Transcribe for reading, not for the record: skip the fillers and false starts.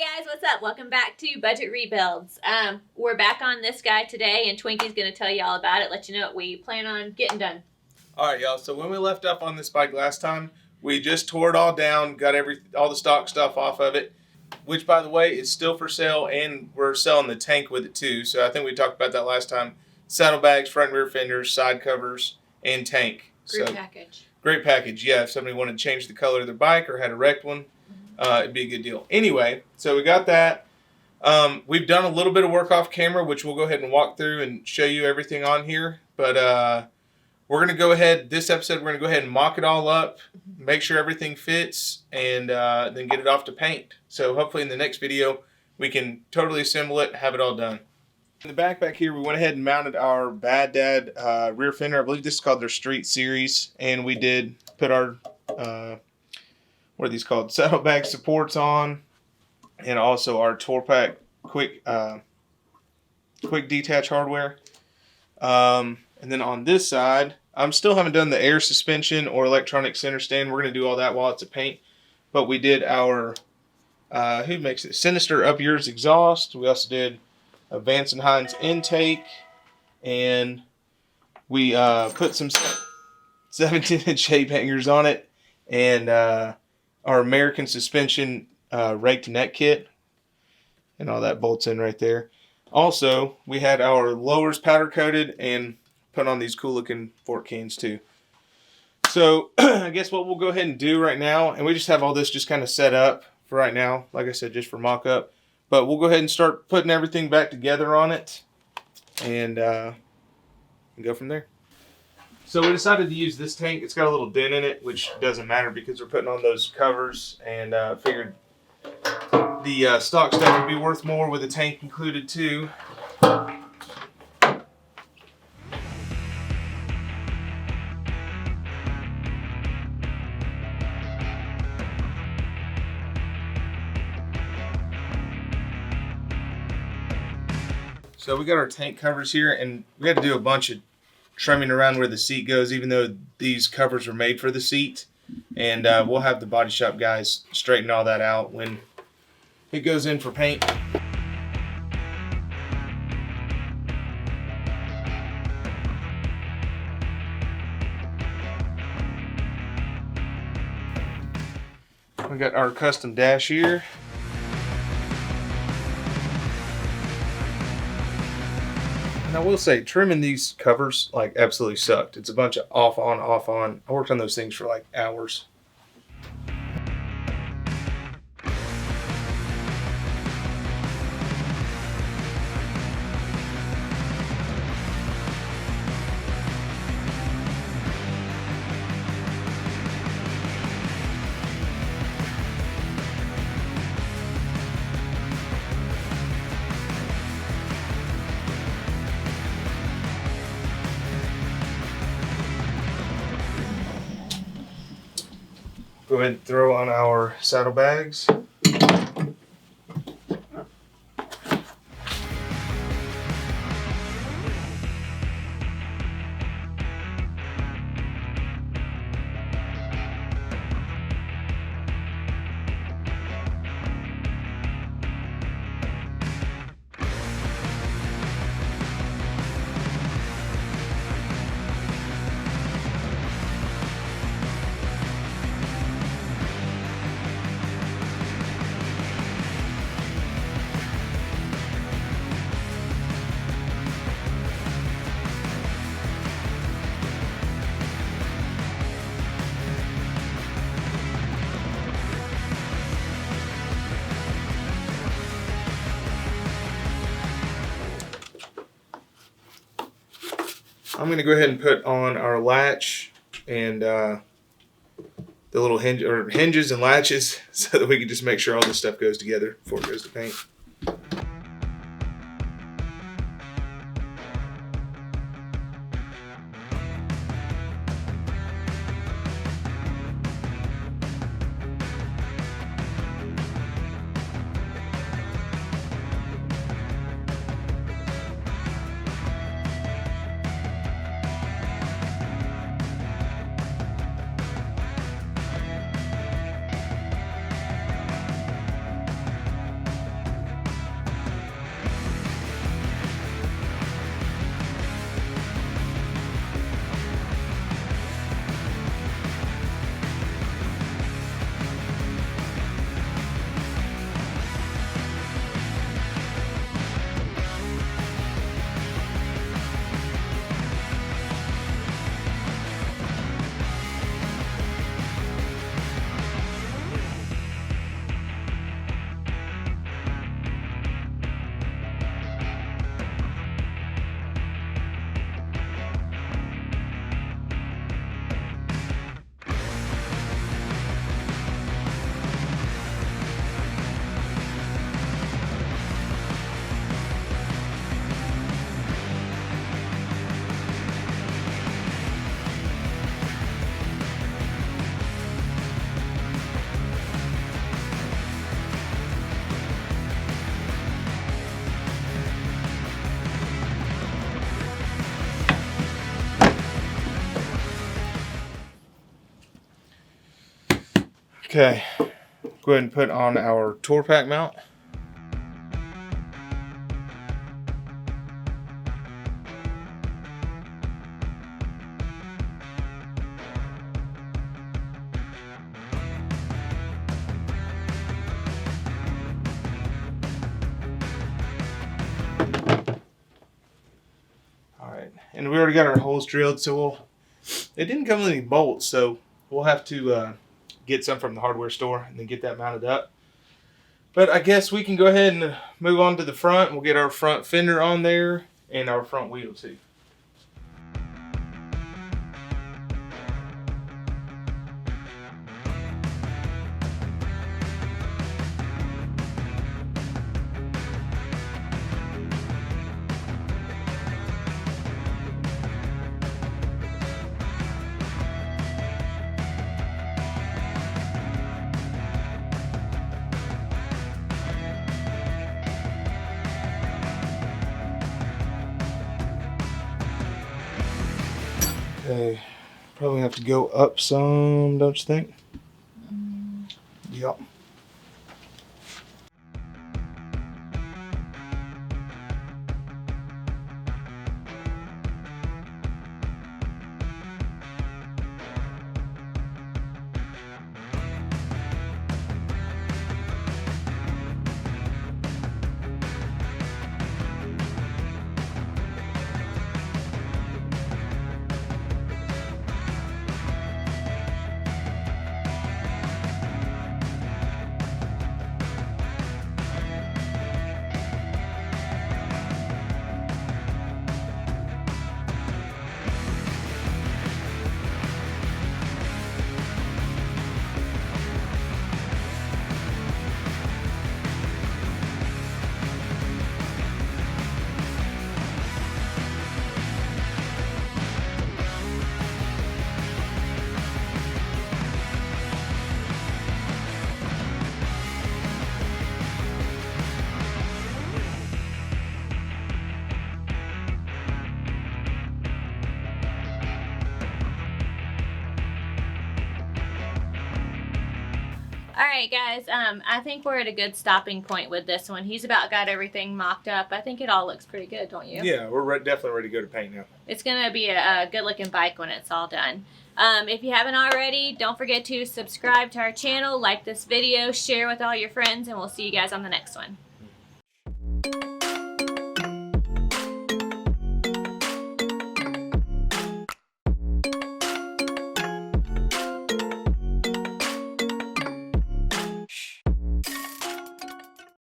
guys, what's up? Welcome back to Budget Rebuilds. We're back on this guy today, and Twinkie's going to tell you all about it, let you know what we plan on getting done. Alright y'all, so when we left off on this bike last time, we just tore it all down, got all the stock stuff off of it, which by the way is still for sale, and we're selling the tank with it too. So I think we talked about that last time. Saddlebags, front and rear fenders, side covers, and tank. Great package. Great package, yeah. If somebody wanted to change the color of their bike or had a wrecked one, it'd be a good deal. Anyway, so we got that. We've done a little bit of work off camera, which we'll go ahead and walk through and show you everything on here. But we're going to go ahead, this episode, we're going to go ahead and mock it all up, make sure everything fits, and then get it off to paint. So hopefully in the next video, we can totally assemble it and have it all done. In the back here, we went ahead and mounted our Bad Dad rear fender. I believe this is called their Street Series. And we did put our, what are these called? Saddlebag supports on. And also our Torpack quick detach hardware. And then on this side, I still haven't done the air suspension or electronic center stand. We're going to do all that while it's a paint. But we did our, who makes it? Sinister Up Yours exhaust. We also did a Vance & Hines intake. And we put some 17-inch shape hangers on it. And our American suspension raked neck kit. And all that bolts in right there. Also, we had our lowers powder coated and put on these cool looking fork cans too. So I guess what we'll go ahead and do right now, and we just have all this just kind of set up for right now, like I said, just for mock up. But we'll go ahead and start putting everything back together on it and go from there. So we decided to use this tank. It's got a little dent in it, which doesn't matter because we're putting on those covers, and figured the stock stuff would be worth more with the tank included too. So we got our tank covers here, and we had to do a bunch of trimming around where the seat goes, even though these covers are made for the seat. And we'll have the body shop guys straighten all that out when it goes in for paint. We got our custom dash here. And I will say, trimming these covers like absolutely sucked. It's a bunch of off on, off on. I worked on those things for like hours. Go ahead and throw on our saddlebags. I'm going to go ahead and put on our latch and the little hinges and latches so that we can just make sure all this stuff goes together before it goes to paint. Okay, go ahead and put on our tour pack mount. Alright, and we already got our holes drilled, so it didn't come with any bolts, so we'll have to get some from the hardware store and then get that mounted up. But I guess we can go ahead and move on to the front. We'll get our front fender on there and our front wheel too. Okay, probably have to go up some, don't you think? Yep. Alright guys, I think we're at a good stopping point with this one. He's about got everything mocked up. I think it all looks pretty good, don't you? Yeah, we're definitely ready to go to paint now. It's going to be a good looking bike when it's all done. If you haven't already, don't forget to subscribe to our channel, like this video, share with all your friends, and we'll see you guys on the next one.